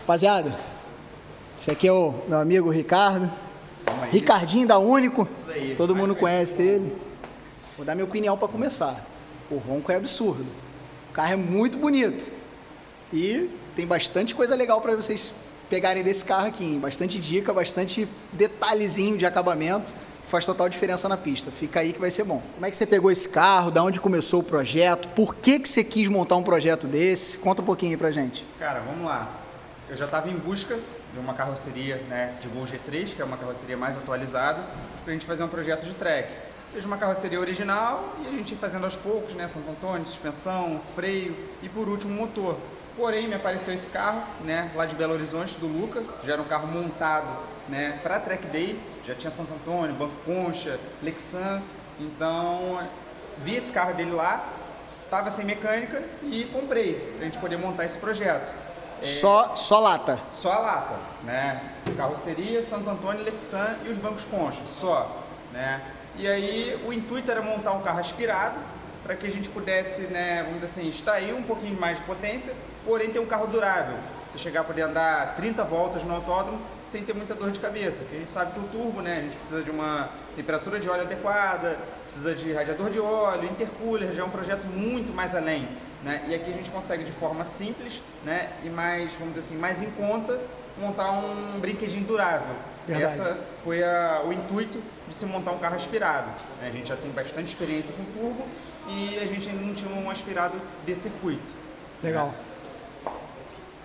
Rapaziada, esse aqui é o meu amigo Ricardo. Ricardinho da Único. Isso aí. Todo mundo conhece ele. Vou dar minha opinião para começar. O ronco é absurdo. O carro é muito bonito. E tem bastante coisa legal para vocês pegarem desse carro aqui, hein? Bastante dica, bastante detalhezinho de acabamento. Faz total diferença na pista. Fica aí que vai ser bom. Como é que você pegou esse carro? Da onde começou o projeto? Por que você quis montar um projeto desse? Conta um pouquinho aí pra gente. Cara, vamos lá. Eu já estava em busca de uma carroceria, né, de Gol G3, que é uma carroceria mais atualizada, para a gente fazer um projeto de track. Fiz uma carroceria original e a gente ia fazendo aos poucos, né, Santo Antônio, suspensão, freio e por último motor. Porém, me apareceu esse carro, né, lá de Belo Horizonte, do Luca, já era um carro montado, né, para track day, já tinha Santo Antônio, Banco Concha, Lexan, então vi esse carro dele lá, estava sem mecânica e comprei para a gente poder montar esse projeto. Só lata? Só a lata, né? Carroceria, Santo Antônio, Lexan e os bancos Concha, só, né? E aí o intuito era montar um carro aspirado para que a gente pudesse, né, vamos dizer assim, extrair um pouquinho mais de potência, porém ter um carro durável. Você chegar a poder andar 30 voltas no autódromo sem ter muita dor de cabeça, porque a gente sabe que o turbo, né, a gente precisa de uma temperatura de óleo adequada, precisa de radiador de óleo, intercooler, já é um projeto muito mais além, né? E aqui a gente consegue de forma simples, né, e mais, vamos dizer assim, mais em conta, montar um brinquedinho durável. Verdade. Essa foi o intuito de se montar um carro aspirado, né? A gente já tem bastante experiência com turbo e a gente ainda não tinha um aspirado de circuito. Legal.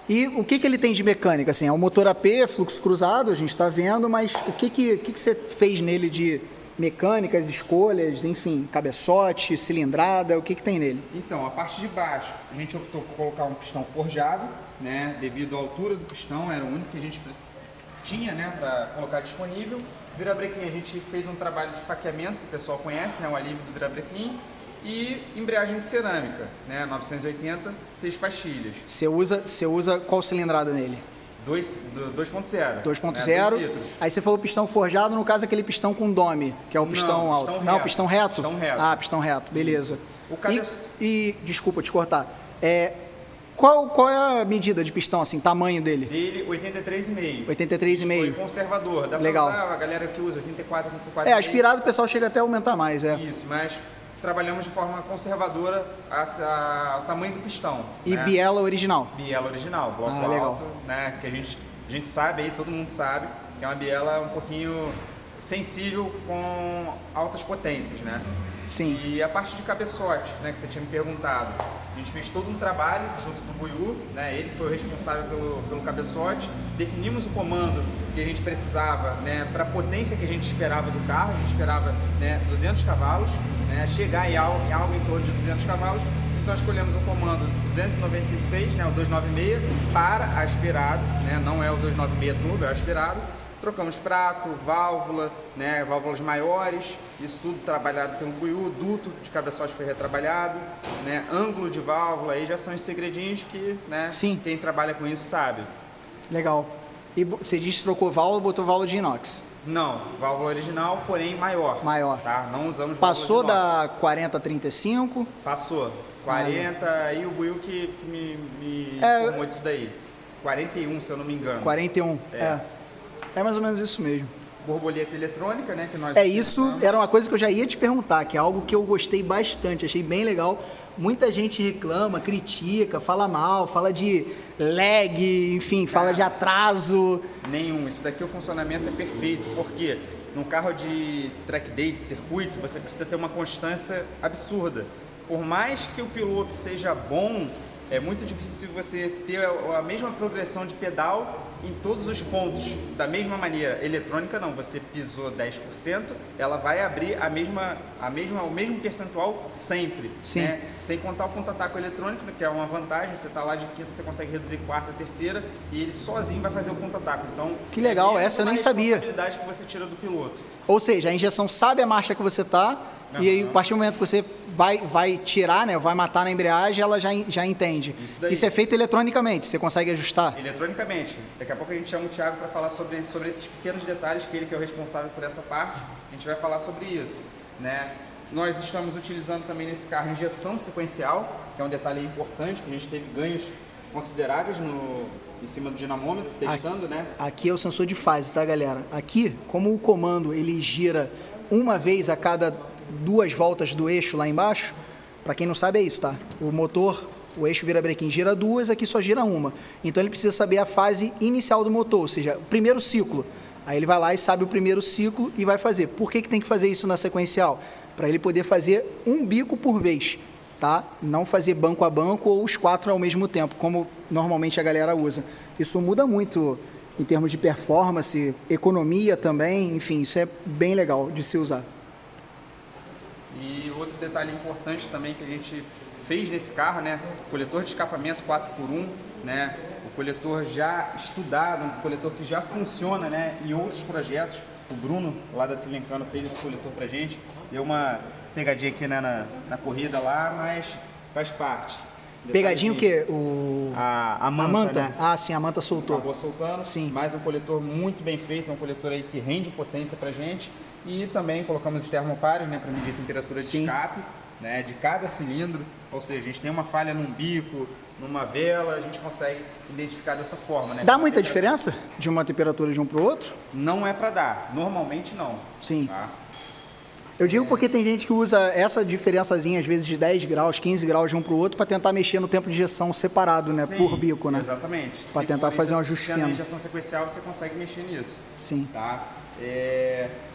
E o que ele tem de mecânica? Assim, é um motor AP, fluxo cruzado, a gente está vendo, mas o que você fez nele de mecânicas, escolhas, enfim, cabeçote, cilindrada, o que tem nele? Então, a parte de baixo, a gente optou por colocar um pistão forjado, né, devido à altura do pistão, era o único que a gente tinha, né, para colocar disponível. Virabrequim, a gente fez um trabalho de faqueamento, que o pessoal conhece, né, o alívio do virabrequim, e embreagem de cerâmica, né, 980, 6 pastilhas. Você usa qual cilindrada nele? 2.0. 2.0. Né, aí você falou pistão forjado, no caso aquele pistão com dome, que é o pistão alto. Não, pistão reto? Pistão reto. Ah, pistão reto, beleza. O e desculpa te cortar. Qual é a medida de pistão, assim, tamanho dele? Dele, 83,5. 83,5. Foi conservador. Dá Legal. pra usar a galera que usa 84, 84,5. Aspirado o pessoal chega até a aumentar mais, Isso, mas trabalhamos de forma conservadora o tamanho do pistão. E né? biela original? Biela original, bloco legal. alto, né? Que a gente sabe aí, todo mundo sabe, que é uma biela um pouquinho sensível com altas potências, né? Sim. E a parte de cabeçote, né, que você tinha me perguntado, a gente fez todo um trabalho junto do Buiú, né? Ele foi o responsável pelo cabeçote, definimos o comando que a gente precisava, né, para a potência que a gente esperava do carro, a gente esperava, né, 200 cavalos, né, chegar em algo em torno de 200 cavalos, então escolhemos o comando 296, né, o 296, para aspirado, né, não é o 296 turbo, é o aspirado. Trocamos prato, válvula, né, válvulas maiores, isso tudo trabalhado pelo Buiú, duto de cabeçote foi retrabalhado, né, ângulo de válvula, aí já são os segredinhos que, né, Sim. Quem trabalha com isso sabe. Legal. E você disse que trocou válvula, botou válvula de inox? Não, válvula original, porém maior. Maior. Tá? Não usamos Passou válvula de inox. da 40 a 35? Passou. 40, aí o Buiú que me informou disso daí. 41, se eu não me engano. 41, É mais ou menos isso mesmo. Borboleta eletrônica, né? Que nós isso era uma coisa que eu já ia te perguntar, que é algo que eu gostei bastante, achei bem legal. Muita gente reclama, critica, fala mal, fala de lag, enfim, fala de atraso. Nenhum. Isso daqui o funcionamento é perfeito, porque num carro de track day, de circuito, você precisa ter uma constância absurda. Por mais que o piloto seja bom, é muito difícil você ter a mesma progressão de pedal em todos os pontos, da mesma maneira. Eletrônica não, você pisou 10%, ela vai abrir o mesmo percentual sempre. Sim. Né? Sem contar o contra-ataque eletrônico, que é uma vantagem, você está lá de quinta, você consegue reduzir quarta, terceira, e ele sozinho vai fazer o contra-ataque. Então, que legal, essa eu nem sabia. É a responsabilidade que você tira do piloto. Ou seja, a injeção sabe a marcha que você está, e aí, a partir do momento que você vai tirar, né, vai matar na embreagem, ela já entende. Isso é feito eletronicamente, você consegue ajustar? Eletronicamente. Daqui a pouco a gente chama o Thiago para falar sobre esses pequenos detalhes, que ele que é o responsável por essa parte, a gente vai falar sobre isso, né? Nós estamos utilizando também nesse carro injeção sequencial, que é um detalhe importante, que a gente teve ganhos consideráveis em cima do dinamômetro, testando, né? Aqui é o sensor de fase, tá, galera? Aqui, como o comando ele gira uma vez a cada 2 voltas do eixo lá embaixo, para quem não sabe é isso, tá? O motor, o eixo virabrequim gira 2, aqui só gira 1. Então ele precisa saber a fase inicial do motor, ou seja, o primeiro ciclo. Aí ele vai lá e sabe o primeiro ciclo e vai fazer. Por que tem que fazer isso na sequencial? Para ele poder fazer um bico por vez, tá? Não fazer banco a banco ou os 4 ao mesmo tempo, como normalmente a galera usa. Isso muda muito em termos de performance, economia também, enfim, isso é bem legal de se usar. E outro detalhe importante também que a gente fez nesse carro, né? Coletor de escapamento 4x1, né? O coletor já estudado, um coletor que já funciona, né? Em outros projetos. O Bruno, lá da Silencano, fez esse coletor pra gente. Deu uma pegadinha aqui, né, na corrida lá, mas faz parte. Pegadinha o quê? A manta, né? Ah, sim, a manta soltou. Acabou soltando. Sim. Mais um coletor muito bem feito, um coletor aí que rende potência pra gente. E também colocamos os termopares, né, para medir a temperatura de escape, né, de cada cilindro. Ou seja, a gente tem uma falha num bico, numa vela, a gente consegue identificar dessa forma, né? Dá muita diferença de uma temperatura de um para o outro? Não é para dar, normalmente não. Sim. Tá? Eu digo porque tem gente que usa essa diferençazinha, às vezes de 10 graus, 15 graus de um para o outro, para tentar mexer no tempo de injeção separado, né? Sim, por bico, né? Exatamente. Para tentar fazer um ajuste fino. Na injeção sequencial você consegue mexer nisso. Sim. Tá?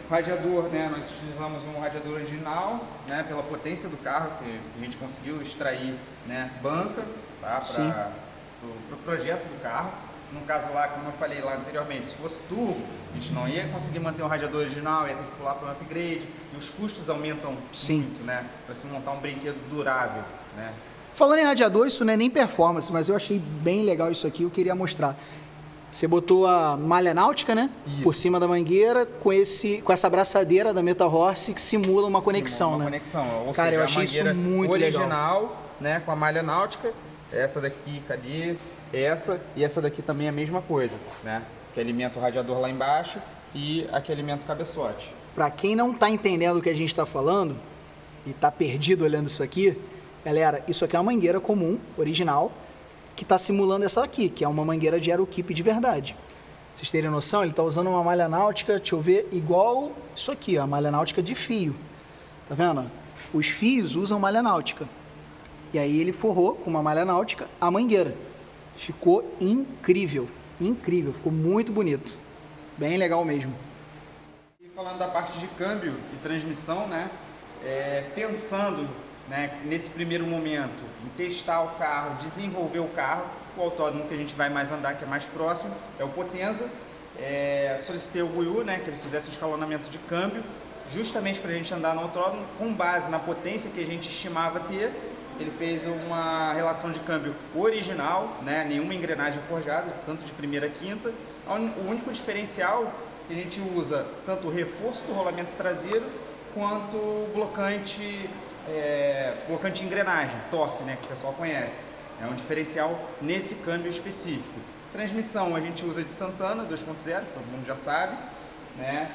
Radiador, né? Nós utilizamos um radiador original, né? Pela potência do carro, que a gente conseguiu extrair, né? Banca, tá? Para o projeto do carro. No caso lá, como eu falei lá anteriormente, se fosse turbo, a gente não ia conseguir manter o radiador original, ia ter que pular para um upgrade, e os custos aumentam muito, né? Para se montar um brinquedo durável, né? Falando em radiador, isso não é nem performance, mas eu achei bem legal isso aqui, eu queria mostrar. Você botou a malha náutica, né? Isso. Por cima da mangueira, com essa abraçadeira da Metal Horse que simula uma conexão, uma né? conexão, ou cara, seja, eu achei isso muito original, legal. Né? Com a malha náutica, essa daqui, cadê? Essa e essa daqui também é a mesma coisa, né? Que alimenta o radiador lá embaixo e aqui alimenta o cabeçote. Para quem não está entendendo o que a gente está falando e está perdido olhando isso aqui, galera, isso aqui é uma mangueira comum, original, que está simulando essa aqui, que é uma mangueira de aerokeep de verdade. Pra vocês terem noção, ele está usando uma malha náutica, deixa eu ver, igual isso aqui, ó, a malha náutica de fio. Tá vendo? Os fios usam malha náutica. E aí ele forrou com uma malha náutica a mangueira. Ficou incrível, incrível, ficou muito bonito. Bem legal mesmo. E falando da parte de câmbio e transmissão, né? Pensando, né, nesse primeiro momento em testar o carro, desenvolver o carro, o autódromo que a gente vai mais andar, que é mais próximo, é o Potenza. Solicitei ao Buiú, né, que ele fizesse um escalonamento de câmbio, justamente para a gente andar no autódromo, com base na potência que a gente estimava ter. Ele fez uma relação de câmbio original, né, nenhuma engrenagem forjada, tanto de primeira a quinta. O único diferencial que a gente usa, tanto o reforço do rolamento traseiro, quanto o blocante de engrenagem, torce, né, que o pessoal conhece. É um diferencial nesse câmbio específico. Transmissão a gente usa de Santana 2.0, todo mundo já sabe, né?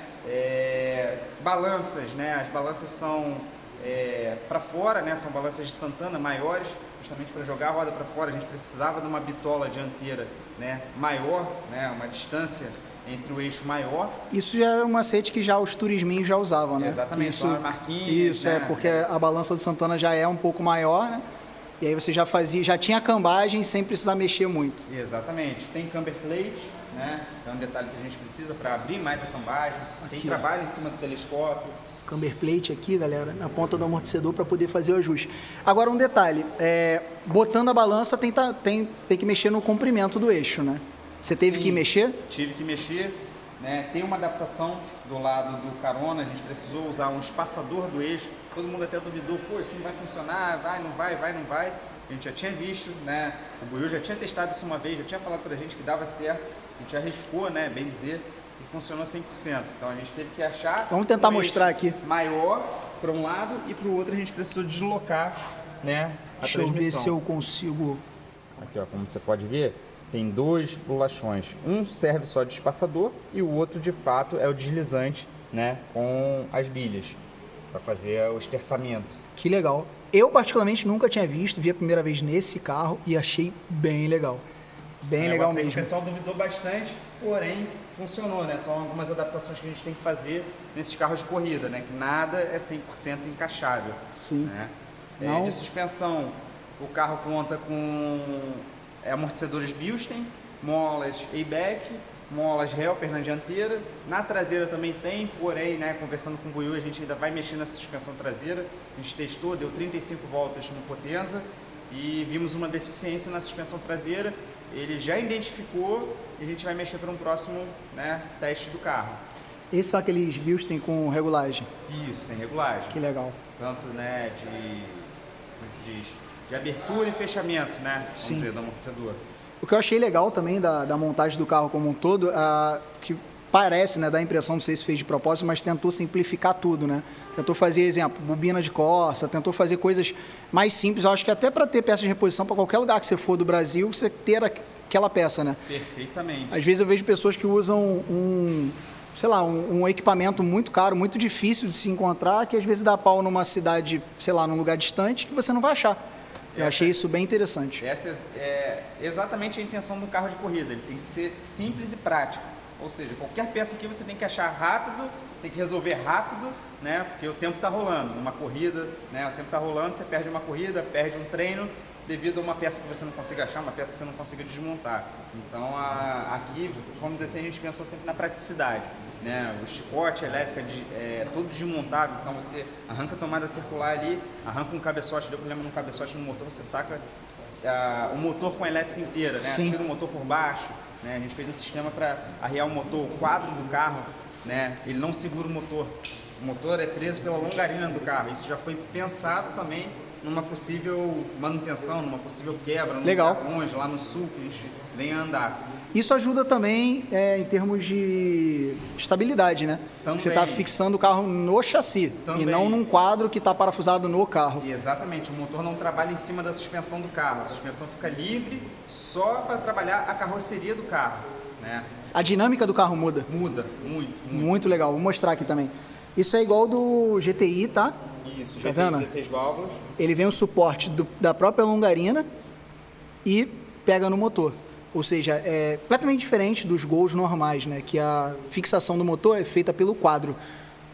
Balanças, né? As balanças são para fora, né? São balanças de Santana maiores, justamente para jogar a roda para fora. A gente precisava de uma bitola dianteira, né, maior, né, uma distância entre o eixo maior. Isso já era um macete que já os turisminhos já usavam, né? Exatamente, isso, marquinhas, isso, né? Porque a balança do Santana já é um pouco maior, né? E aí você já tinha cambagem sem precisar mexer muito. Exatamente. Tem camber plate, né? É um detalhe que a gente precisa para abrir mais a cambagem. Tem trabalho em cima do telescópio. Camber plate aqui, galera, na ponta do amortecedor para poder fazer o ajuste. Agora um detalhe, botando a balança tem que mexer no comprimento do eixo, né? Você teve que mexer? Tive que mexer, né? Tem uma adaptação do lado do carona, a gente precisou usar um espaçador do eixo. Todo mundo até duvidou, pô, isso não vai funcionar, vai, não vai. A gente já tinha visto, né? O Buiú já tinha testado isso uma vez, já tinha falado pra gente que dava certo, a gente arriscou, né, bem dizer, e funcionou 100%. Então a gente teve que achar... Vamos tentar mostrar aqui. Maior para um lado e para o outro a gente precisou deslocar, né, a Deixa eu ver se eu consigo... Aqui, ó, como você pode ver, tem 2 bolachões. Um serve só de espaçador e o outro, de fato, é o deslizante, né, com as bilhas, para fazer o esterçamento. Que legal. Eu, particularmente, nunca tinha visto, vi a primeira vez nesse carro e achei bem legal. Bem legal mesmo. O pessoal duvidou bastante, porém funcionou, né? São algumas adaptações que a gente tem que fazer nesses carros de corrida, né? Que nada é 100% encaixável. Sim. Né? Não. De suspensão, o carro conta com amortecedores Bilstein, molas ABAC, molas Helper na dianteira. Na traseira também tem, porém, né, conversando com o Buiú, a gente ainda vai mexer nessa suspensão traseira. A gente testou, deu 35 voltas no Potenza e vimos uma deficiência na suspensão traseira. Ele já identificou e a gente vai mexer para um próximo, né, teste do carro. Esses são aqueles Bilstein com regulagem. Isso, tem regulagem. Que legal. Tanto, né, como se diz, de abertura e fechamento, né, vamos Sim. dizer, do amortecedor. O que eu achei legal também da montagem do carro como um todo, que parece, né, dá a impressão, não sei se fez de propósito, mas tentou simplificar tudo, né? Tentou fazer, exemplo, bobina de Corsa, tentou fazer coisas mais simples. Eu acho que até para ter peça de reposição para qualquer lugar que você for do Brasil, você ter aquela peça, né? Perfeitamente. Às vezes eu vejo pessoas que usam um equipamento muito caro, muito difícil de se encontrar, que às vezes dá pau numa cidade, sei lá, num lugar distante, que você não vai achar. Eu achei isso bem interessante. Essa é exatamente a intenção do carro de corrida. Ele tem que ser simples e prático. Ou seja, qualquer peça aqui você tem que achar rápido, tem que resolver rápido, né? Porque o tempo está rolando. Uma corrida, né? O tempo está rolando, você perde uma corrida, perde um treino, devido a uma peça que você não consiga achar, uma peça que você não consiga desmontar. Então, aqui, vamos dizer assim, a gente pensou sempre na praticidade. Né? O chicote elétrico é todo desmontável, então você arranca a tomada circular ali, arranca um cabeçote, deu problema no cabeçote no motor, você saca o motor com a elétrica inteira, né? Tira o motor por baixo, né? A gente fez um sistema para arriar o motor, o quadro do carro, né? Ele não segura o motor é preso pela longarina do carro, isso já foi pensado também numa possível manutenção, numa possível quebra, num lugar longe, lá no sul, que a gente vem a andar. Isso ajuda também em termos de estabilidade, né? Também. Você está fixando o carro no chassi e não num quadro que está parafusado no carro. Exatamente, o motor não trabalha em cima da suspensão do carro, a suspensão fica livre só para trabalhar a carroceria do carro. Né? A dinâmica do carro muda. Muda, muito. Muito legal, vou mostrar aqui também. Isso é igual do GTI, tá? Isso, tá GTI vendo? 16 válvulas. Ele vem o suporte da própria longarina e pega no motor. Ou seja, é completamente diferente dos Gols normais, né? Que a fixação do motor é feita pelo quadro.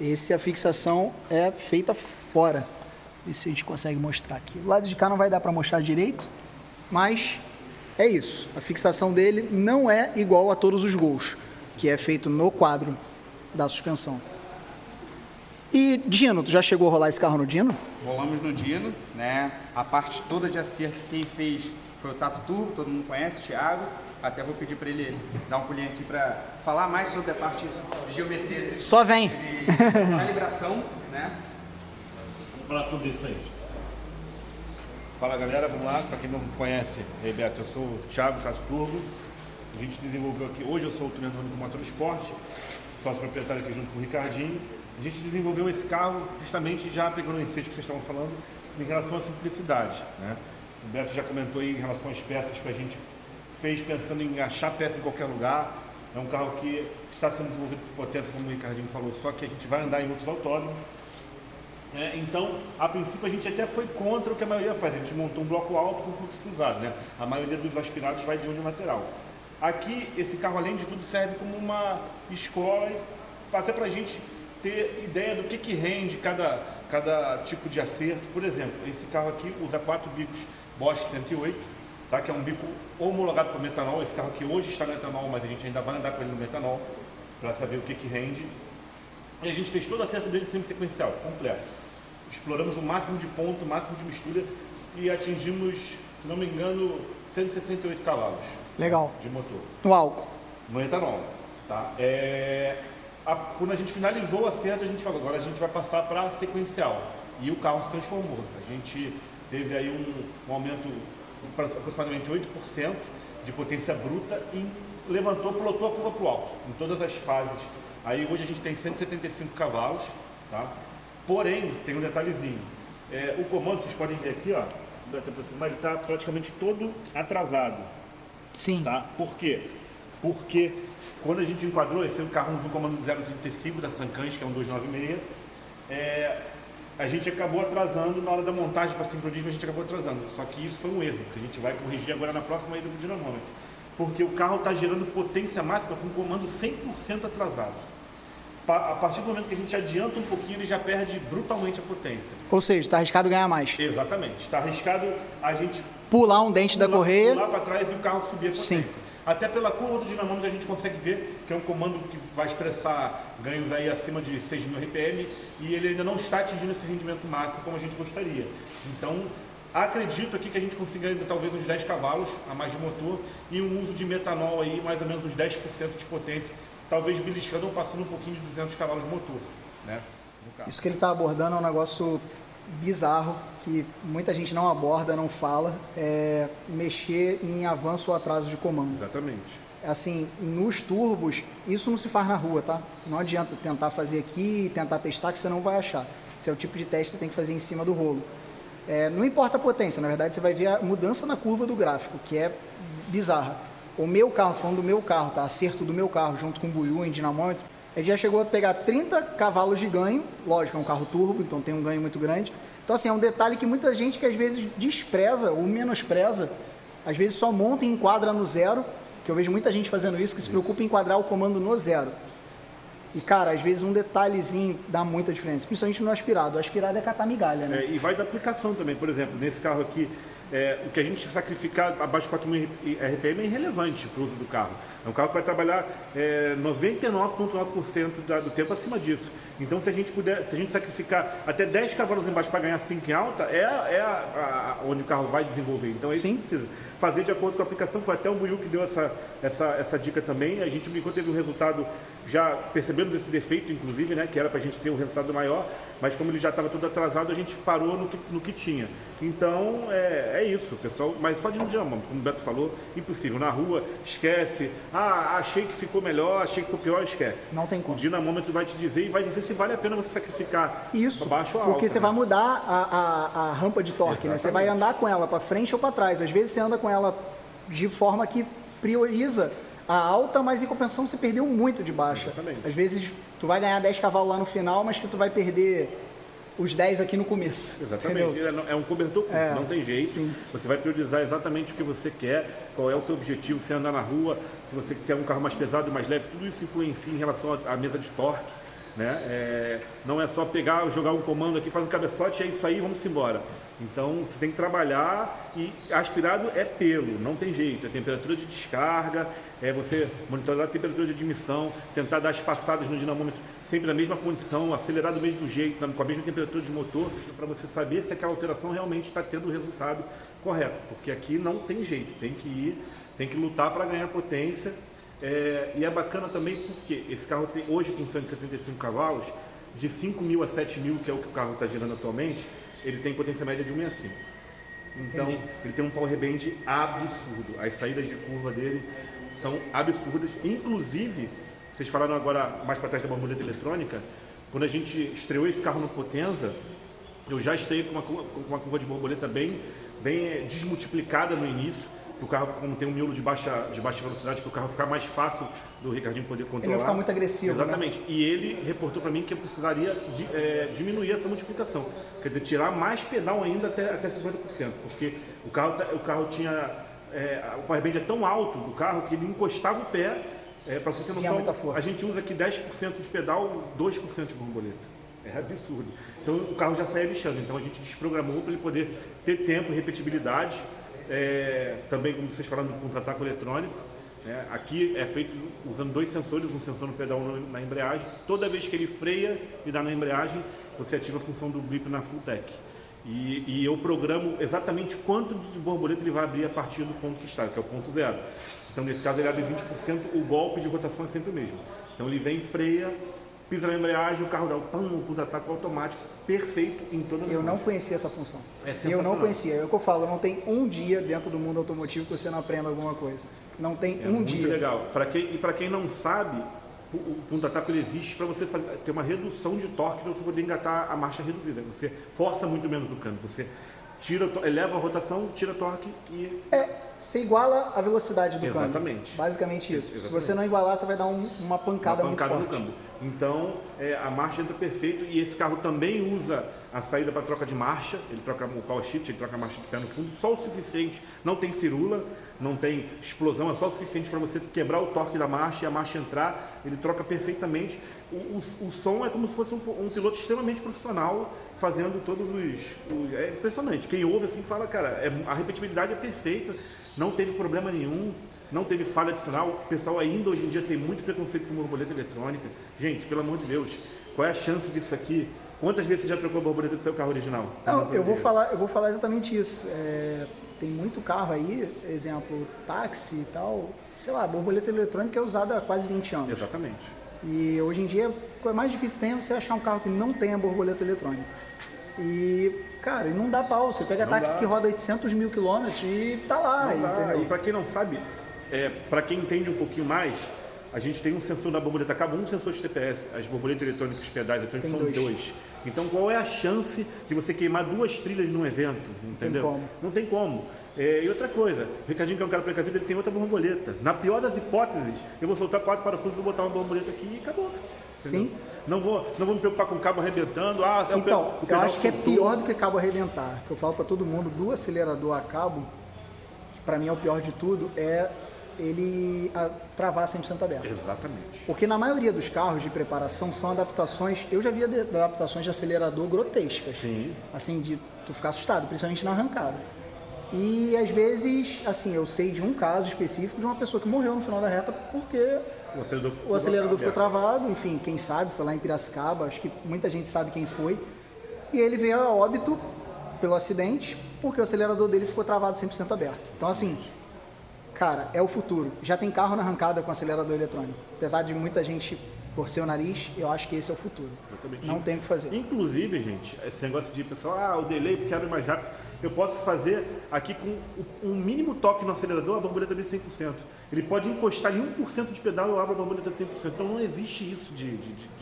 A fixação é feita fora. Ver se a gente consegue mostrar aqui. Do lado de cá não vai dar para mostrar direito, mas é isso. A fixação dele não é igual a todos os Gols, que é feito no quadro da suspensão. E Dino, tu já chegou a rolar esse carro no Dino? Rolamos no Dino, né? A parte toda de acerto quem fez foi o Tato Turbo, todo mundo conhece, o Thiago. Até vou pedir para ele dar um pulinho aqui para falar mais sobre a parte de geometria. Só vem! De calibração, né? Vamos falar sobre isso aí. Fala galera, vamos lá. Para quem não conhece, Beto, eu sou o Thiago Tato Turbo. A gente desenvolveu aqui, hoje eu sou o treinador do Motorsport, sócio proprietário aqui junto com o Ricardinho. A gente desenvolveu esse carro justamente já pegando o insight que vocês estavam falando em relação à simplicidade, né? O Beto já comentou aí em relação às peças que a gente fez pensando em achar peça em qualquer lugar. É um carro que está sendo desenvolvido por potência, como o Ricardinho falou, só que a gente vai andar em outros autódromos. Então, a princípio, a gente até foi contra o que a maioria faz. A gente montou um bloco alto com fluxo cruzado, né? A maioria dos aspirados vai de unilateral. Aqui, esse carro, além de tudo, serve como uma escola, até para a gente ter ideia do que rende cada tipo de acerto. Por exemplo, esse carro aqui usa 4 bicos Bosch 108, tá? Que é um bico homologado para metanol. Esse carro aqui hoje está no etanol, mas a gente ainda vai andar com ele no metanol para saber o que rende. E a gente fez todo o acerto dele semi-sequencial, completo. Exploramos o máximo de ponto, o máximo de mistura e atingimos, se não me engano, 168 cavalos. Legal. De motor. No álcool. No etanol. Tá? Quando a gente finalizou o acerto, a gente falou, agora a gente vai passar para sequencial. E o carro se transformou. A gente teve aí um aumento de aproximadamente 8% de potência bruta e pilotou a curva para o alto, em todas as fases. Aí hoje a gente tem 175 cavalos, tá? Porém, tem um detalhezinho. O comando, vocês podem ver aqui, ó, ele está praticamente todo atrasado. Sim. Tá? Por quê? Porque quando a gente enquadrou, esse carro usa o comando 035 da Sankans, que é um 296, a gente acabou atrasando na hora da montagem para sincronismo, a gente acabou atrasando. Só que isso foi um erro, que a gente vai corrigir agora na próxima ida do dinamômetro. Porque o carro está gerando potência máxima com comando 100% atrasado. A partir do momento que a gente adianta um pouquinho, ele já perde brutalmente a potência. Ou seja, está arriscado ganhar mais. Exatamente. Está arriscado a gente Pular um dente da correia. Pular para trás e o carro subir a potência. Sim. Até pela curva do dinamômetro a gente consegue ver que é um comando que vai expressar ganhos aí acima de 6.000 RPM e ele ainda não está atingindo esse rendimento máximo como a gente gostaria. Então, acredito aqui que a gente consiga ainda talvez uns 10 cavalos a mais de motor e um uso de metanol aí mais ou menos uns 10% de potência, talvez beliscando ou passando um pouquinho de 200 cavalos de motor, né? Isso que ele está abordando é um negócio bizarro, que muita gente não aborda, não fala, é mexer em avanço ou atraso de comando. Exatamente. Assim, nos turbos, isso não se faz na rua, tá? Não adianta tentar fazer aqui, tentar testar, que você não vai achar. Esse é o tipo de teste que você tem que fazer em cima do rolo. Não importa a potência, na verdade você vai ver a mudança na curva do gráfico, que é bizarra. O meu carro, falando do meu carro, tá? Acerto do meu carro junto com o Buiú em dinamômetro, ele já chegou a pegar 30 cavalos de ganho, lógico, é um carro turbo, então tem um ganho muito grande. Então, assim, é um detalhe que muita gente que às vezes despreza ou menospreza, às vezes só monta e enquadra no zero, que eu vejo muita gente fazendo isso, que se preocupa em enquadrar o comando no zero. E, cara, às vezes um detalhezinho dá muita diferença, principalmente no aspirado. O aspirado é catar migalha, né? E vai da aplicação também, por exemplo, nesse carro aqui, o que a gente sacrificar abaixo de 4.000 RPM é irrelevante para o uso do carro. É um carro que vai trabalhar 99,9% do tempo acima disso. Então, se a gente sacrificar até 10 cavalos embaixo para ganhar 5 em alta, onde o carro vai desenvolver. Então, é isso que precisa fazer de acordo com a aplicação. Foi até o Buiú que deu essa dica também. A gente brincou, teve um resultado, já percebendo esse defeito, inclusive, né, que era para a gente ter um resultado maior, mas como ele já estava todo atrasado, a gente parou no que tinha. Então, é isso, pessoal. Mas só de um dia, como o Beto falou, impossível. Na rua, esquece. Achei que ficou melhor, achei que ficou pior, esquece. Não tem como. O dinamômetro vai te dizer e vai dizer se vale a pena você sacrificar isso, baixo ou alto. Porque você vai mudar a rampa de torque, né? Você vai andar com ela para frente ou para trás. Às vezes você anda com ela de forma que prioriza a alta, mas em compensação você perdeu muito de baixa. Exatamente. Às vezes tu vai ganhar 10 cavalos lá no final, mas que tu vai perder os 10 aqui no começo. Exatamente. Entendeu? É um cobertor curto, não tem jeito. Sim. Você vai priorizar exatamente o que você quer, qual é o seu objetivo, se andar na rua, se você quer um carro mais pesado, mais leve, tudo isso influencia em relação à mesa de torque. Né? Não é só pegar, jogar um comando aqui, faz um cabeçote, é isso aí, vamos embora. Então você tem que trabalhar e aspirado é pelo, não tem jeito, é temperatura de descarga, é você monitorar a temperatura de admissão, tentar dar as passadas no dinamômetro sempre na mesma condição, acelerar do mesmo jeito, com a mesma temperatura de motor, para você saber se aquela alteração realmente está tendo o resultado correto, porque aqui não tem jeito, tem que ir, tem que lutar para ganhar potência. E é bacana também porque esse carro tem hoje com 175 cavalos, de 5.000 a 7.000, que é o que o carro está girando atualmente, ele tem potência média de 165. Então, ele tem um power band absurdo. As saídas de curva dele são absurdas. Inclusive, vocês falaram agora mais para trás da borboleta eletrônica, quando a gente estreou esse carro no Potenza, eu já estreiei com uma curva de borboleta bem desmultiplicada no início. O carro, como tem um miolo de baixa velocidade, que o carro fica mais fácil do Ricardinho poder controlar. Ele vai ficar muito agressivo. Exatamente. Né? E ele reportou para mim que eu precisaria diminuir essa multiplicação. Quer dizer, tirar mais pedal ainda até 50%. Porque o carro tinha... o power band é tão alto do carro que ele encostava o pé. Para você ter noção, a gente usa aqui 10% de pedal, 2% de borboleta. É absurdo. Então o carro já saía lixando. Então a gente desprogramou para ele poder ter tempo e repetibilidade. Também, como vocês falaram, do contra-ataque eletrônico. Aqui é feito usando 2 sensores, um sensor no pedal e na embreagem. Toda vez que ele freia e dá na embreagem, você ativa a função do blip na full tech. E eu programo exatamente quanto de borboleta ele vai abrir a partir do ponto que está, que é o ponto zero. Então, nesse caso, ele abre 20%, o golpe de rotação é sempre o mesmo. Então, ele vem, freia, pisa na embreagem, o carro dá o contra-ataque automático, perfeito em todas as Eu não marchas. conhecia essa função. É sensacional. Eu não conhecia. É o que eu falo, não tem um dia dentro do mundo automotivo que você não aprenda alguma coisa. Não tem um dia. Muito legal. Para quem não sabe, o contra-ataque existe para você ter uma redução de torque para você poder engatar a marcha reduzida. Você força muito menos no câmbio. Você eleva a rotação, tira torque e... você iguala a velocidade do câmbio. Exatamente. Basicamente isso. Exatamente. Se você não igualar, você vai dar uma pancada muito forte. no câmbio. Então, a marcha entra perfeito e esse carro também usa a saída para troca de marcha. Ele troca o power shift, ele troca a marcha de pé no fundo, só o suficiente. Não tem firula, não tem explosão, é só o suficiente para você quebrar o torque da marcha e a marcha entrar. Ele troca perfeitamente. O som é como se fosse um piloto extremamente profissional fazendo todos os... É impressionante. Quem ouve assim fala, cara, a repetibilidade é perfeita, não teve problema nenhum. Não teve falha de sinal. O pessoal ainda hoje em dia tem muito preconceito com borboleta eletrônica. Gente, pelo amor de Deus, qual é a chance disso aqui? Quantas vezes você já trocou a borboleta do seu carro original? Não, eu vou falar exatamente isso. Tem muito carro aí, exemplo, táxi e tal, sei lá, borboleta eletrônica é usada há quase 20 anos. Exatamente. E hoje em dia, o que é mais difícil tem é você achar um carro que não tenha borboleta eletrônica. E, cara, não dá pau. Você pega táxi que roda 800 mil quilômetros e tá lá, entendeu? E para quem não sabe, para quem entende um pouquinho mais, a gente tem um sensor da borboleta cabo, um sensor de TPS. As borboletas eletrônicas, os pedais eletrônicos são dois. Então, qual é a chance de você queimar 2 trilhas num evento? Entendeu? Não tem como. E outra coisa, o Ricardinho, que é um cara precavido, ele tem outra borboleta. Na pior das hipóteses, eu vou soltar 4 parafusos, vou botar uma borboleta aqui e acabou. Entendeu? Sim. Não vou me preocupar com o cabo arrebentando. Então, eu acho que é pior do que cabo arrebentar. Que eu falo para todo mundo, do acelerador a cabo, que para mim é o pior de tudo, é ele travar 100% aberto. Exatamente. Porque na maioria dos carros de preparação são adaptações, eu já vi adaptações de acelerador grotescas. Sim. Assim, de tu ficar assustado, principalmente na arrancada. E às vezes, assim, eu sei de um caso específico de uma pessoa que morreu no final da reta porque o acelerador ficou travado, enfim, quem sabe, foi lá em Piracicaba, acho que muita gente sabe quem foi. E ele veio a óbito pelo acidente porque o acelerador dele ficou travado 100% aberto. Então, assim, cara, é o futuro. Já tem carro na arrancada com acelerador eletrônico. Apesar de muita gente torcer o nariz, eu acho que esse é o futuro. Não tem o que fazer. Inclusive, gente, esse negócio de pessoal, o delay porque abre mais rápido, eu posso fazer aqui com um mínimo toque no acelerador, a borboleta de 100%. Ele pode encostar ali 1% de pedal e eu abro a borboleta de 100%. Então não existe isso de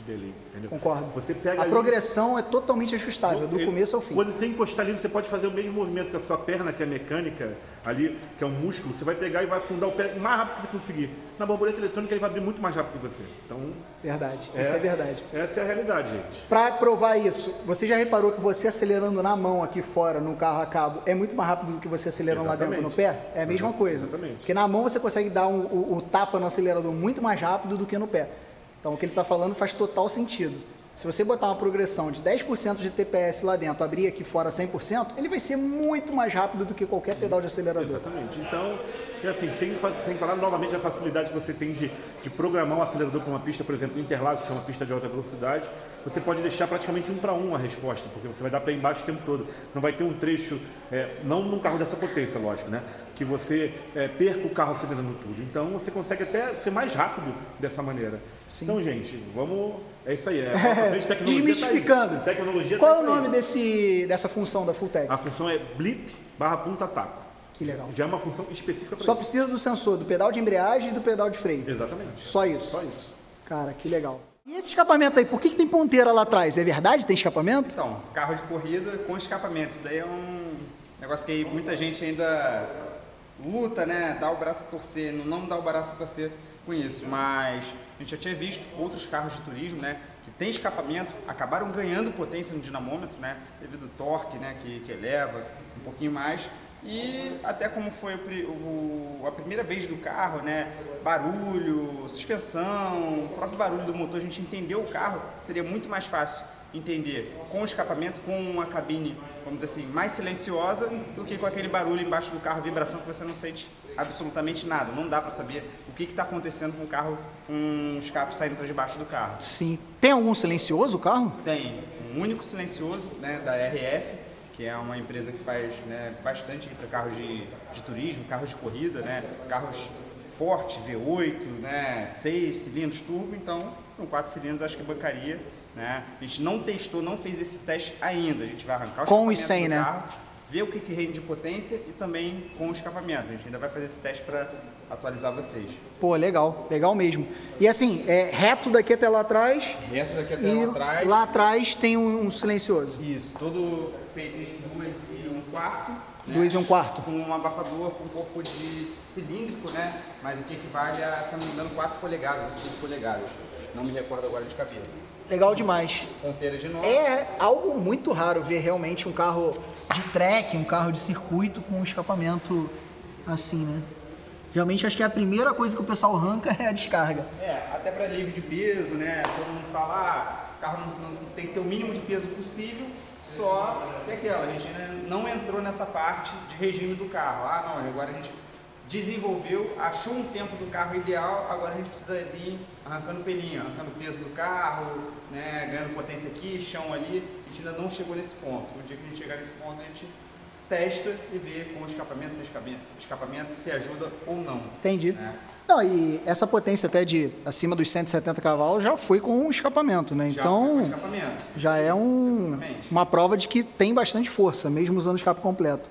delay, entendeu? Concordo. Você pega a progressão é totalmente ajustável, do começo ao fim. Quando você encostar ali, você pode fazer o mesmo movimento que a sua perna, que é mecânica, ali, que é um músculo, você vai pegar e vai afundar o pé o mais rápido que você conseguir. Na borboleta eletrônica ele vai abrir muito mais rápido que você. Então, verdade, isso é verdade. Essa é a realidade, gente. Para provar isso, você já reparou que você acelerando na mão aqui fora, no carro a cabo, é muito mais rápido do que você acelerando lá dentro no pé? É a mesma coisa. Exatamente. Porque na mão você consegue dar o tapa no acelerador muito mais rápido do que no pé. Então o que ele está falando faz total sentido. Se você botar uma progressão de 10% de TPS lá dentro, abrir aqui fora 100%, ele vai ser muito mais rápido do que qualquer pedal de acelerador. Exatamente. Então, assim, sem falar novamente da facilidade que você tem de programar um acelerador para uma pista, por exemplo, Interlagos, que é uma pista de alta velocidade, você pode deixar praticamente 1 para 1 a resposta, porque você vai dar pé embaixo o tempo todo. Não vai ter um trecho, não num carro dessa potência, lógico, né? Que você perca o carro acelerando tudo. Então, você consegue até ser mais rápido dessa maneira. Sim. Então, gente, vamos... É isso aí. Tecnologia. Desmistificando. Tá aí. Tecnologia. Qual é o nome dessa função da Fulltech? A função é blip/punta-taco. Que legal. Já é uma função específica para isso. Só precisa do sensor, do pedal de embreagem e do pedal de freio. Exatamente. Só isso. Só isso. Cara, que legal. E esse escapamento aí, por que tem ponteira lá atrás? É verdade? Tem escapamento? Então, carro de corrida com escapamento. Isso daí é um negócio que muita gente ainda luta, né? Dá o braço a torcer, não dá o braço a torcer com isso. Mas a gente já tinha visto outros carros de turismo, né? Que tem escapamento, acabaram ganhando potência no dinamômetro, né? Devido ao torque, né? Que eleva um pouquinho mais. E até como foi a primeira vez do carro, né? Barulho, suspensão, o próprio barulho do motor, a gente entendeu o carro, seria muito mais fácil entender com o escapamento, com uma cabine, vamos dizer assim, mais silenciosa do que com aquele barulho embaixo do carro, vibração que você não sente absolutamente nada. Não dá para saber o que está acontecendo com o carro, com um escape saindo para debaixo do carro. Sim. Tem algum silencioso o carro? Tem. Um único silencioso, né, da RF, que é uma empresa que faz, né, bastante para carros de turismo, carros de corrida, né, carros fortes, V8, né, 6 cilindros turbo, então com 4 cilindros acho que bancaria, né. A gente não testou, não fez esse teste ainda, a gente vai arrancar o com e sem, né? carro, ver o que rende de potência e também com o escapamento. A gente ainda vai fazer esse teste para atualizar vocês. Pô, legal, legal mesmo. E assim, é reto daqui até lá atrás. Reto daqui até E lá atrás. lá atrás tem um silencioso. Isso, todo feito em 2 e 1/4. 2 e 1/4. Com um abafador com um pouco de cilíndrico, né? Mas o que equivale a, se não me engano, 4 polegadas, 5 polegadas. Não me recordo agora de cabeça. Legal demais. Ponteira de inox. É algo muito raro ver realmente um carro de track, um carro de circuito com um escapamento assim, né? Realmente acho que a primeira coisa que o pessoal arranca é a descarga. Até para alívio de peso, né? Todo mundo fala, o carro não tem que ter o mínimo de peso possível, só que aquela, a gente ainda não entrou nessa parte de regime do carro. Não, agora a gente desenvolveu, achou um tempo do carro ideal, agora a gente precisa vir arrancando pelinho, arrancando o peso do carro, né, ganhando potência aqui, chão ali. A gente ainda não chegou nesse ponto. No dia que a gente chegar nesse ponto, a gente testa e vê com o escapamento se ajuda ou não. Entendi. Né? Não, e essa potência até de acima dos 170 cavalos já foi com um escapamento, né? Já Então, foi com escapamento. já é Exatamente. uma prova de que tem bastante força, mesmo usando o escape completo.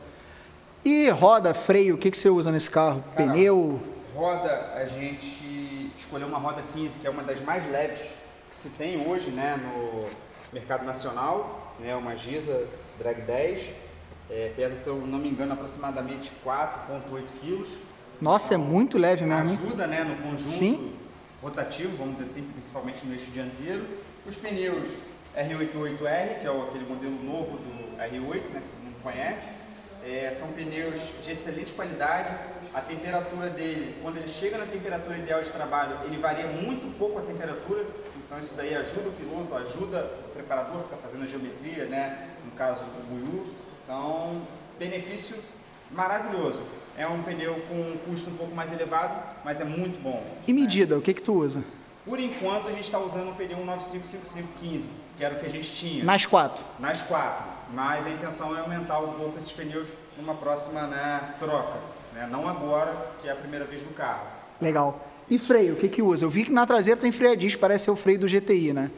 E roda, freio, o que você usa nesse carro? Cara, Pneu? Roda, a gente escolheu uma roda 15, que é uma das mais leves que se tem hoje, né, no mercado nacional, né, uma Giza Drag 10, pesa, se eu não me engano, aproximadamente 4,8 kg. Nossa, é muito leve mesmo, hein? Ajuda, né, no conjunto Sim. rotativo, vamos dizer assim, principalmente no eixo dianteiro. Os pneus R88R, que é aquele modelo novo do R8, né, que todo mundo conhece. São pneus de excelente qualidade. A temperatura dele, quando ele chega na temperatura ideal de trabalho, ele varia muito pouco a temperatura. Então isso daí ajuda o piloto, ajuda o preparador que está fazendo a geometria, né? No caso do Buiú. Então, benefício maravilhoso. É um pneu com um custo um pouco mais elevado, mas é muito bom. E medida, o que tu usa? Por enquanto a gente está usando um pneu 955515, que era o que a gente tinha. Nas 4? Nas 4. Mas a intenção é aumentar um pouco esses pneus numa próxima, né, troca. Né? Não agora, que é a primeira vez do carro. Legal. E freio, o que usa? Eu vi que na traseira tem freio a disco, parece ser o freio do GTI, né?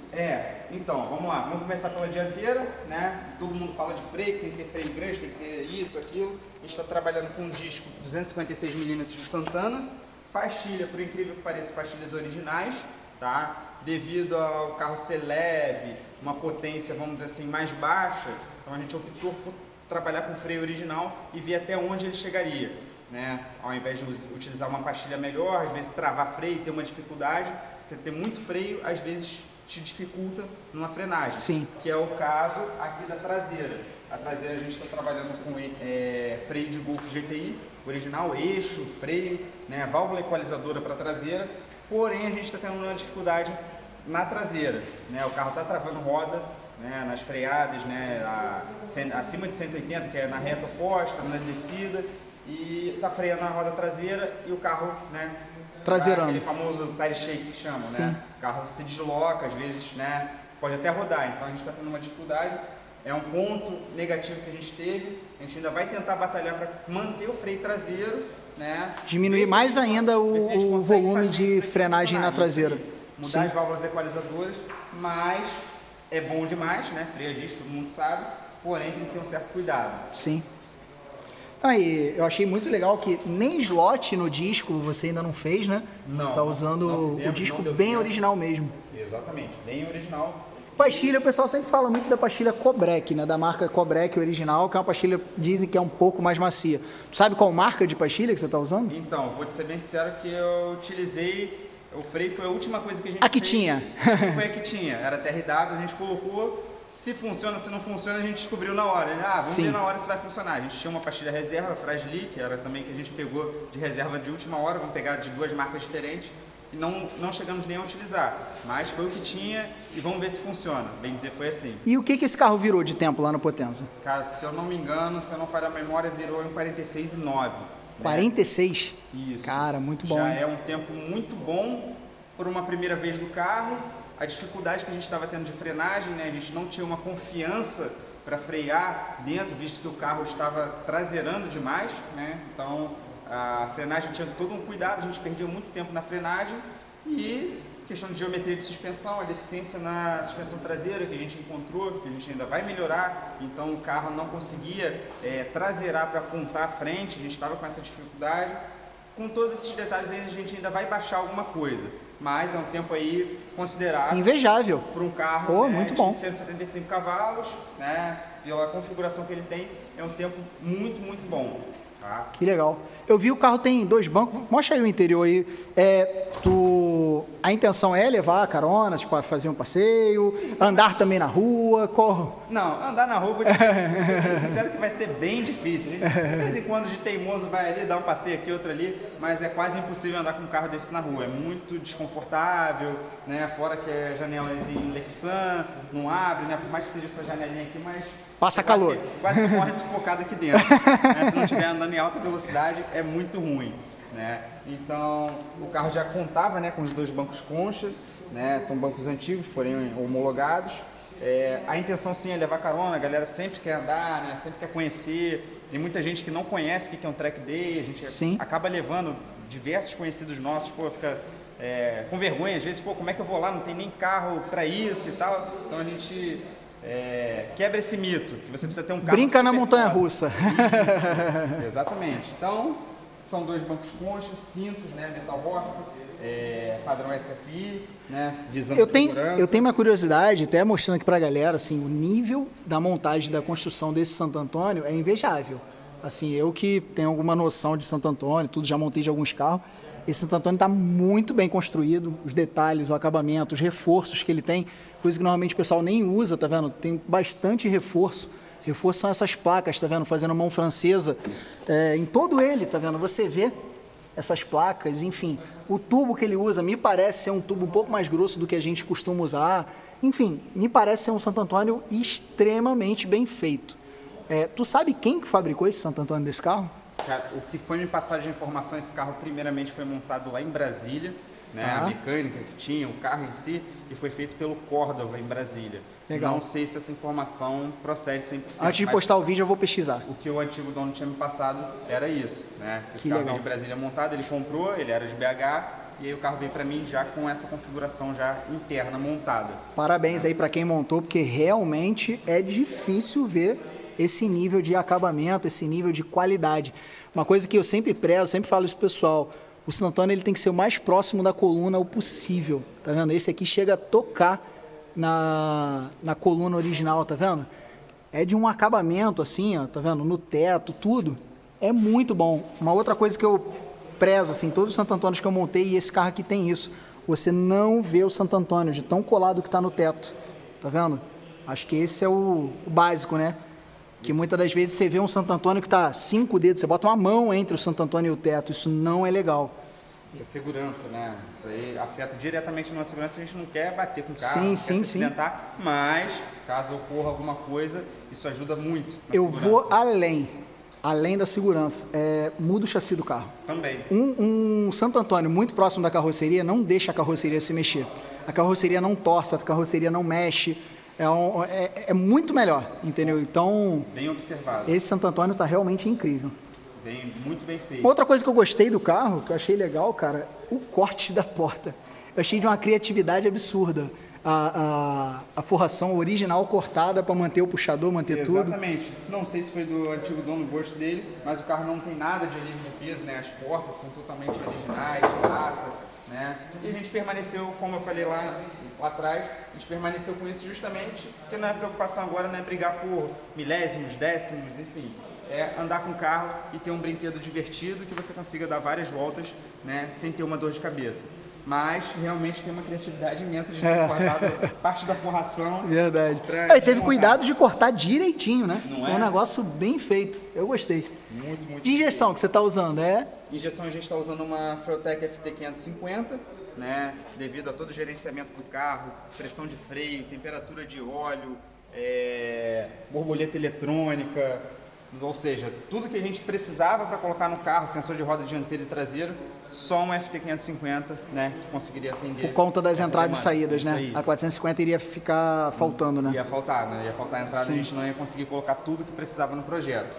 Então, vamos lá. Vamos começar pela dianteira, né? Todo mundo fala de freio, que tem que ter freio grande, tem que ter isso, aquilo. A gente está trabalhando com um disco 256mm de Santana. Pastilha, por incrível que pareça, pastilhas originais, tá? Devido ao carro ser leve, uma potência, vamos dizer assim, mais baixa, então a gente optou por trabalhar com freio original e ver até onde ele chegaria, né? Ao invés de utilizar uma pastilha melhor, às vezes travar freio, ter uma dificuldade, você ter muito freio, às vezes te dificulta numa frenagem. Sim. Que é o caso aqui da traseira. A traseira a gente está trabalhando com freio de Golf GTI, original, eixo, freio, né, válvula equalizadora para a traseira, porém a gente está tendo uma dificuldade na traseira, né, o carro está travando roda, né, nas freadas, né, acima de 180, que é na reta oposta, na descida, e está freando a roda traseira e o carro, né, traseirando. Aquele famoso tire shake que chama, Sim. né, o carro se desloca, às vezes, né, pode até rodar, então a gente está tendo uma dificuldade. É um ponto negativo que a gente teve, a gente ainda vai tentar batalhar para manter o freio traseiro, né? Diminuir mais ainda o volume de frenagem na traseira. Mudar Sim. as válvulas equalizadoras, mas é bom demais, né? Freio a disco, todo mundo sabe, porém tem que ter um certo cuidado. Sim. Aí, eu achei muito legal que nem slot no disco você ainda não fez, né? Não. Tá usando não fizemos, o disco não deu bem tempo. original mesmo. Exatamente, bem original. Pastilha, o pessoal sempre fala muito da pastilha Cobrec, né? Da marca Cobrec original, que é uma pastilha, dizem que é um pouco mais macia. Tu sabe qual marca de pastilha que você está usando? Então, vou te ser bem sincero que eu utilizei, o freio foi a última coisa que a gente A que fez. tinha. Foi a que tinha, era TRW, a gente colocou, se funciona, se não funciona, a gente descobriu na hora. Né? Vamos Sim. ver na hora se vai funcionar. A gente tinha uma pastilha reserva, Frasli, que era também que a gente pegou de reserva de última hora, vamos pegar de 2 marcas diferentes. E não chegamos nem a utilizar, mas foi o que tinha e vamos ver se funciona. Bem dizer, foi assim. E o que esse carro virou de tempo lá no Potenza? Cara, se eu não me engano, se eu não falhar a memória, virou em 46,9. 46? Isso. Cara, muito bom, Já hein? é um tempo muito bom por uma primeira vez do carro. A dificuldade que a gente estava tendo de frenagem, né? A gente não tinha uma confiança para frear dentro, visto que o carro estava traseirando demais, né? Então a frenagem tinha todo um cuidado, a gente perdia muito tempo na frenagem e questão de geometria de suspensão, a deficiência na suspensão traseira que a gente encontrou, que a gente ainda vai melhorar, então o carro não conseguia traseirar para apontar à frente, a gente estava com essa dificuldade. Com todos esses detalhes aí, a gente ainda vai baixar alguma coisa, mas é um tempo aí considerável. Invejável. Para um carro muito bom. de 175 cavalos, né, pela configuração que ele tem, é um tempo muito, muito bom. Tá? Que legal. Eu vi o carro tem 2 bancos. Mostra aí o interior aí. A intenção é levar caronas para fazer um passeio, andar também na rua? Não, andar na rua, vou ser sincero que vai ser bem difícil. De vez em quando de teimoso vai ali, dar um passeio aqui, outro ali, mas é quase impossível andar com um carro desse na rua. É muito desconfortável, né? Fora que é janela em Lexan, não abre, né? Por mais que seja essa janelinha aqui, mas... Passa calor. Quase que morre sufocado aqui dentro. Né? Se não estiver andando em alta velocidade, é muito ruim. Né? Então, o carro já contava, né, com os 2 bancos concha, né? São bancos antigos, porém homologados. A intenção sim é levar carona, a galera sempre quer andar, né? Sempre quer conhecer. Tem muita gente que não conhece o que é um track day, a gente acaba levando diversos conhecidos nossos, fica com vergonha, às vezes, como é que eu vou lá, não tem nem carro para isso e tal. Então a gente... quebra esse mito, que você precisa ter um carro. Brinca na montanha-russa. Exatamente. Então, são 2 bancos conchas, cintos, né, metal horse, padrão SFI, né, visando segurança. Eu tenho uma curiosidade, até mostrando aqui pra galera, assim, o nível da montagem da construção desse Santo Antônio é invejável. Assim, eu que tenho alguma noção de Santo Antônio, já montei de alguns carros, esse Santo Antônio está muito bem construído, os detalhes, o acabamento, os reforços que ele tem, coisa que normalmente o pessoal nem usa, tá vendo? Tem bastante reforço. Reforço são essas placas, tá vendo? Fazendo mão francesa em todo ele, tá vendo? Você vê essas placas, enfim. O tubo que ele usa me parece ser um tubo um pouco mais grosso do que a gente costuma usar. Enfim, me parece ser um Santo Antônio extremamente bem feito. Tu sabe quem que fabricou esse Santo Antônio desse carro? Cara, o que foi me passado de informação, esse carro primeiramente foi montado lá em Brasília, né? A mecânica que tinha, o carro em si, e foi feito pelo Córdoba em Brasília. Legal. Não sei se essa informação procede 100%. Antes de postar o vídeo eu vou pesquisar. O que o antigo dono tinha me passado era isso, né? Esse Que carro legal. de Brasília montado, ele comprou, ele era de BH, e aí o carro veio para mim já com essa configuração já interna montada. Parabéns aí para quem montou, porque realmente é difícil ver esse nível de acabamento, esse nível de qualidade. Uma coisa que eu sempre prezo, sempre falo isso pro pessoal, o Santo Antônio ele tem que ser o mais próximo da coluna o possível, tá vendo? Esse aqui chega a tocar na coluna original, tá vendo? É de um acabamento assim, ó, tá vendo? No teto, tudo. É muito bom. Uma outra coisa que eu prezo, assim, todos os Santo Antônios que eu montei, e esse carro aqui tem isso, você não vê o Santo Antônio de tão colado que tá no teto, tá vendo? Acho que esse é o básico, né? Que muitas das vezes você vê um Santo Antônio que está 5 dedos, você bota uma mão entre o Santo Antônio e o teto, isso não é legal. Isso é segurança, né? Isso aí afeta diretamente a nossa segurança, a gente não quer bater com o carro, Sim, não sim, quer se acidentar, mas caso ocorra alguma coisa, isso ajuda muito na Eu segurança. vou além da segurança, muda o chassi do carro. Também. Um Santo Antônio muito próximo da carroceria não deixa a carroceria se mexer. A carroceria não torce, a carroceria não mexe. É muito melhor, entendeu? Então, Bem observado. esse Santo Antônio está realmente incrível. Muito bem feito. Uma outra coisa que eu gostei do carro, que eu achei legal, cara, o corte da porta. Eu achei de uma criatividade absurda. A forração original cortada para manter o puxador, manter tudo. Exatamente. Não sei se foi do antigo dono, do gosto dele, mas o carro não tem nada de alívio de peso, né? As portas são totalmente originais, de lata, né? E a gente permaneceu, como eu falei lá atrás, a gente permaneceu com isso justamente porque não é preocupação agora, não é brigar por milésimos, décimos, enfim. É andar com o carro e ter um brinquedo divertido que você consiga dar várias voltas, né, sem ter uma dor de cabeça. Mas realmente tem uma criatividade imensa de ter cortado parte da forração. Verdade. Pra Teve cuidado de cortar direitinho, né? Não é é? um negócio bem feito. Eu gostei. Muito. De injeção que você está usando, Injeção a gente está usando uma Freotec FT550, né, devido a todo o gerenciamento do carro, pressão de freio, temperatura de óleo, borboleta eletrônica, ou seja, tudo que a gente precisava para colocar no carro, sensor de roda dianteira e traseiro, só um FT550, né, que conseguiria atender. Por conta das essa entradas e demanda. saídas, Isso né? aí. A 450 iria ficar faltando, né? Ia faltar a entrada, Sim. a gente não ia conseguir colocar tudo que precisava no projeto.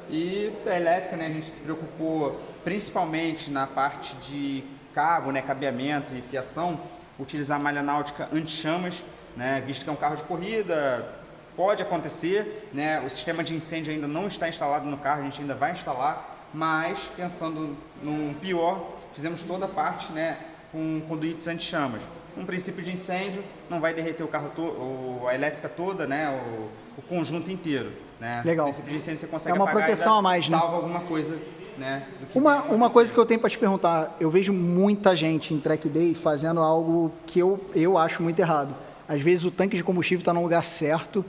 E a elétrica, né, a gente se preocupou principalmente na parte de cabo, né, cabeamento e fiação, utilizar a malha náutica anti-chamas, né, visto que é um carro de corrida, pode acontecer, né, o sistema de incêndio ainda não está instalado no carro, a gente ainda vai instalar, mas pensando no pior, fizemos toda a parte, né, com conduítes anti-chamas. Um princípio de incêndio não vai derreter o carro todo, a elétrica toda, né, o conjunto inteiro. Né? Legal. O princípio de incêndio você consegue É uma apagar proteção e a mais, né? salva alguma coisa. Né, Uma coisa que eu tenho para te perguntar, eu vejo muita gente em track day fazendo algo que eu acho muito errado. Às vezes o tanque de combustível está no lugar certo,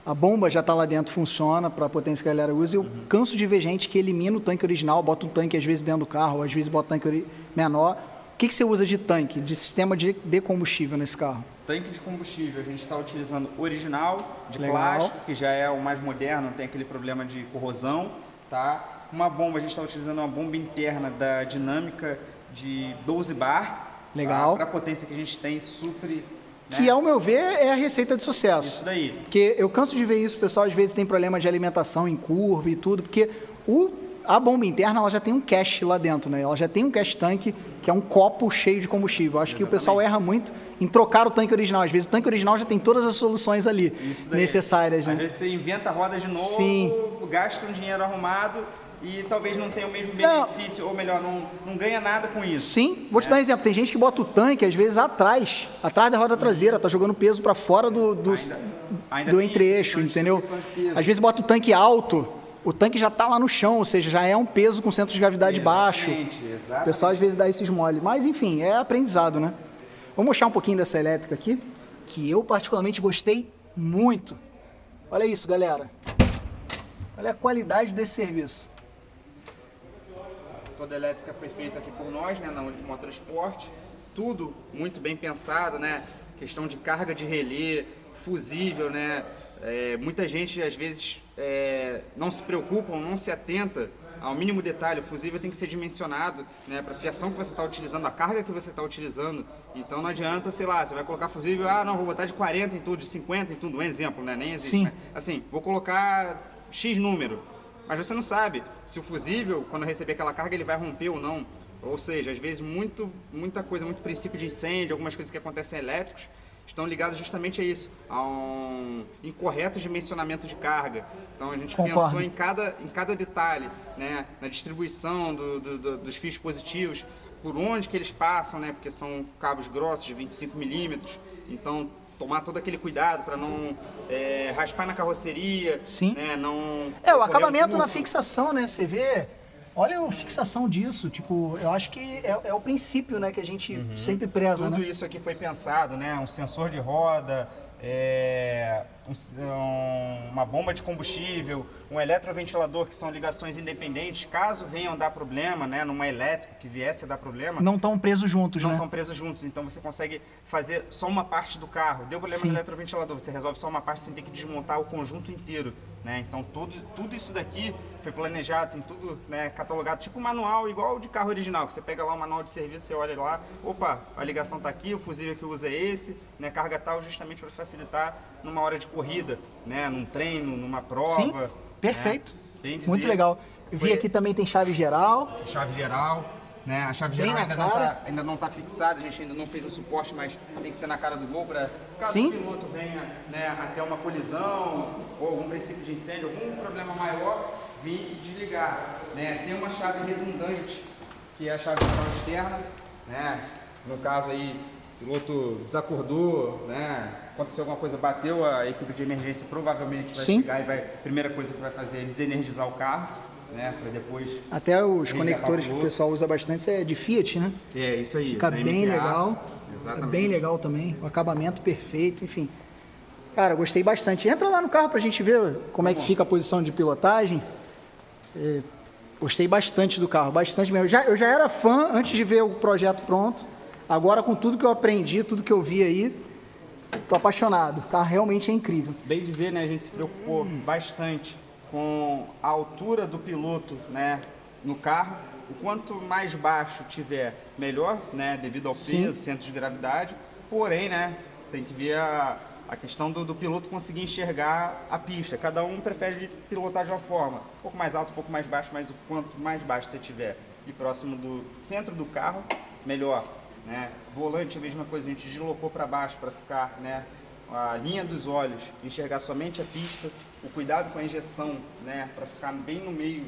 a bomba já está lá dentro, funciona para a potência que a galera usa, e eu canso de ver gente que elimina o tanque original, bota um tanque às vezes dentro do carro, às vezes bota um tanque menor. O que você usa de tanque, de sistema de combustível nesse carro? Tanque de combustível, a gente está utilizando original, de Legal. plástico, que já é o mais moderno, não tem aquele problema de corrosão, tá? Uma bomba, a gente está utilizando uma bomba interna da Dinâmica de 12 bar. Legal. Para a potência que a gente tem, supre... Que, ao meu ver, é a receita de sucesso. Isso daí. Porque eu canso de ver isso, o pessoal às vezes tem problema de alimentação em curva e tudo, porque a bomba interna ela já tem um cache lá dentro, né? Ela já tem um cache tanque, que é um copo cheio de combustível. Eu acho que o pessoal erra muito em trocar o tanque original. Às vezes o tanque original já tem todas as soluções ali necessárias, né? Às vezes você inventa a roda de novo, Sim. gasta um dinheiro arrumado e talvez não tenha o mesmo benefício, ou melhor, não ganha nada com isso. Sim, vou te dar um exemplo. Tem gente que bota o tanque, às vezes, atrás da roda traseira, tá jogando peso para fora do Ainda entre-eixo, entendeu? Às vezes bota o tanque alto, o tanque já tá lá no chão, ou seja, já é um peso com centro de gravidade baixo. O pessoal às vezes dá esses mole. Mas enfim, é aprendizado, né? Vou mostrar um pouquinho dessa elétrica aqui, que eu particularmente gostei muito. Olha isso, galera. Olha a qualidade desse serviço. Toda a elétrica foi feita aqui por nós, né, na Único Motorsport. Tudo muito bem pensado, né? Questão de carga de relé, fusível, né? Muita gente, às vezes, não se preocupa, não se atenta ao mínimo detalhe. O fusível tem que ser dimensionado, né, para a fiação que você está utilizando, a carga que você está utilizando. Então não adianta, sei lá, você vai colocar fusível, não, vou botar de 40 em tudo, de 50 em tudo, um exemplo, né? Nem existe. Sim. Né? Assim, vou colocar X número. Mas você não sabe se o fusível, quando receber aquela carga, ele vai romper ou não. Ou seja, às vezes muita coisa, muito princípio de incêndio, algumas coisas que acontecem elétricos, estão ligados justamente a isso, a um incorreto dimensionamento de carga. Então a gente pensou em cada detalhe, né, na distribuição dos fios positivos, por onde que eles passam, né, porque são cabos grossos de 25 milímetros, então tomar todo aquele cuidado para não raspar na carroceria. Sim. Né, não o acabamento na fixação, né? Você vê, olha a fixação disso, tipo, eu acho que é o princípio, né, que a gente sempre preza, Tudo né? isso aqui foi pensado, né? Um sensor de roda, uma bomba de combustível, um eletroventilador, que são ligações independentes, caso venham dar problema, né, numa elétrica que viesse a dar problema, Não estão presos juntos, não né? estão presos juntos, então você consegue fazer só uma parte do carro. Deu problema no eletroventilador, você resolve só uma parte sem ter que desmontar o conjunto inteiro, né? Então tudo isso daqui foi planejado, tem tudo, né, catalogado, tipo um manual igual de carro original, que você pega lá o manual de serviço, você olha lá, opa, a ligação está aqui, o fusível que usa é esse, né, carga tal, justamente para facilitar numa hora de corrida, né, num treino, numa prova. Sim, perfeito. Né? Bem dizer, Muito legal. Eu vi aqui também tem chave geral. chave geral, né? A chave Bem geral na ainda não tá fixada, a gente ainda não fez o suporte, mas tem que ser na cara do gol para caso Sim. o piloto venha, né, até uma colisão ou algum princípio de incêndio, algum problema maior, vir e desligar, né? Tem uma chave redundante, que é a chave geral externa, né? No caso aí, o piloto desacordou, né? Aconteceu alguma coisa, bateu, a equipe de emergência provavelmente vai chegar e a primeira coisa que vai fazer é desenergizar o carro, né, para depois... Até os resgatar conectores que o pessoal usa bastante é de Fiat, né? É, isso aí. Fica da bem MPA, legal. Exatamente. É bem legal também. O acabamento perfeito, enfim. Cara, gostei bastante. Entra lá no carro pra gente ver como é que fica a posição de pilotagem. Gostei bastante do carro, bastante mesmo. Eu já era fã antes de ver o projeto pronto. Agora, com tudo que eu aprendi, tudo que eu vi aí, tô apaixonado. O carro realmente é incrível. Bem dizer, né, a gente se preocupou bastante com a altura do piloto, né, no carro. O quanto mais baixo tiver, melhor, né, devido ao peso, centro de gravidade. Porém, né, tem que ver a questão do piloto conseguir enxergar a pista. Cada um prefere pilotar de uma forma, um pouco mais alto, um pouco mais baixo, mas o quanto mais baixo você tiver e próximo do centro do carro, melhor. né? Volante, a mesma coisa, a gente deslocou para baixo para ficar, né, a linha dos olhos, enxergar somente a pista, o cuidado com a injeção, né, para ficar bem no meio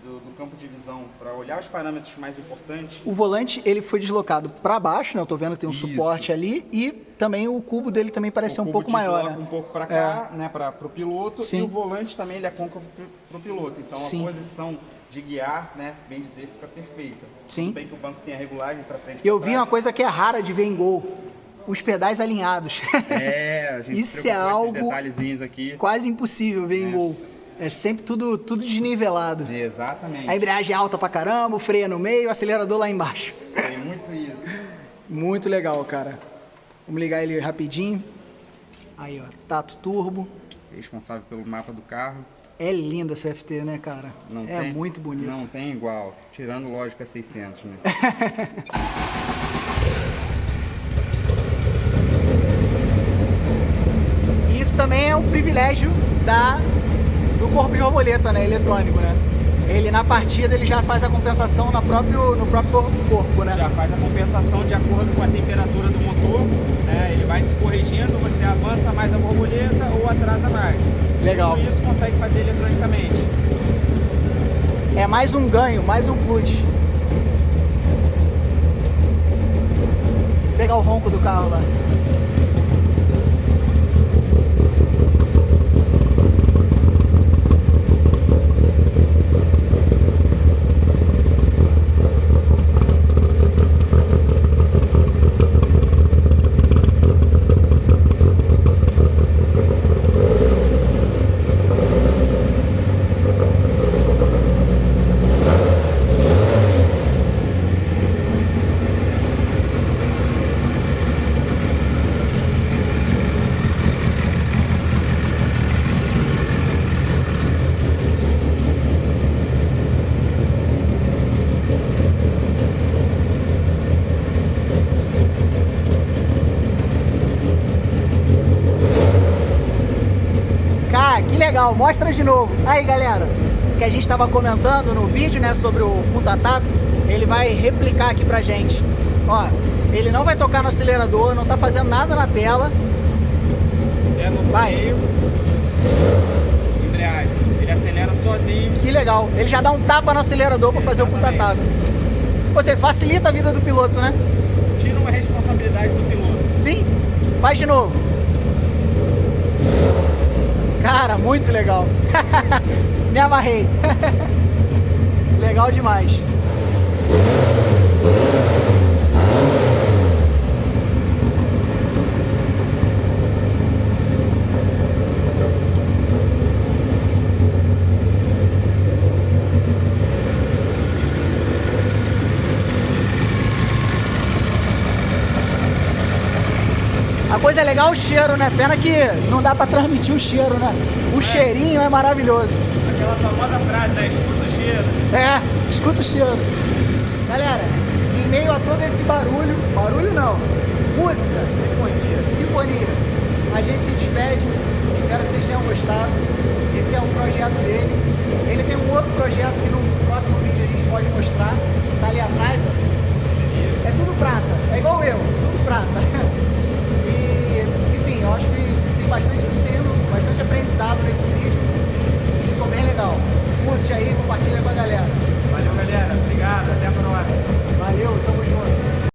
do campo de visão, para olhar os parâmetros mais importantes. O volante, ele foi deslocado para baixo, né? Eu tô vendo que tem um suporte ali, e também o cubo dele também parece ser um pouco maior, né? Um pouco para cá, né, para o piloto. Sim. E o volante também ele é côncavo para o piloto. Então Sim. a posição de guiar, né, bem dizer, fica perfeita. Sim. Tudo bem que o banco tem a regulagem para frente. E eu pra vi trás. uma coisa que é rara de ver em Gol: os pedais alinhados. A gente Isso se é preocupou com esses algo detalhezinhos aqui. quase impossível ver em Gol. É sempre tudo desnivelado. Exatamente. A embreagem alta pra caramba, o freio no meio, o acelerador lá embaixo. Tem muito isso. Muito legal, cara. Vamos ligar ele rapidinho. Aí, ó, Tato Turbo. Responsável pelo mapa do carro. É linda essa FT, né, cara? Não é tem, muito bonito. Não tem igual. Tirando, lógico, a 600, né? Isso também é um privilégio do corpo de borboleta, né, eletrônico, né? Ele na partida ele já faz a compensação no próprio corpo, né? Já faz a compensação de acordo com a temperatura do motor, né? Ele vai se corrigindo, você avança mais a borboleta ou atrasa mais. Legal. Tudo isso consegue fazer eletronicamente. É mais um ganho, mais um plus. Vou pegar o ronco do carro lá. Legal, mostra de novo. Aí, galera, que a gente estava comentando no vídeo, né, sobre o Punta Taco, ele vai replicar aqui pra gente. Ó, ele não vai tocar no acelerador, não tá fazendo nada na tela. É no freio, embreagem, ele acelera sozinho. Que legal, ele já dá um tapa no acelerador para fazer o Punta Taco. Você facilita a vida do piloto, né? Tira uma responsabilidade do piloto. Sim, faz de novo. Cara, muito legal. Me amarrei. Legal demais. A coisa legal é o cheiro, né? Pena que não dá pra transmitir o cheiro, né? O cheirinho é maravilhoso. Aquela famosa frase, né? Escuta o cheiro. É, escuta o cheiro. Galera, em meio a todo esse barulho, barulho não, música, sinfonia, a gente se despede. Espero que vocês tenham gostado. Esse é o projeto dele. Ele tem um outro projeto que no próximo vídeo a gente pode mostrar. Tá ali atrás.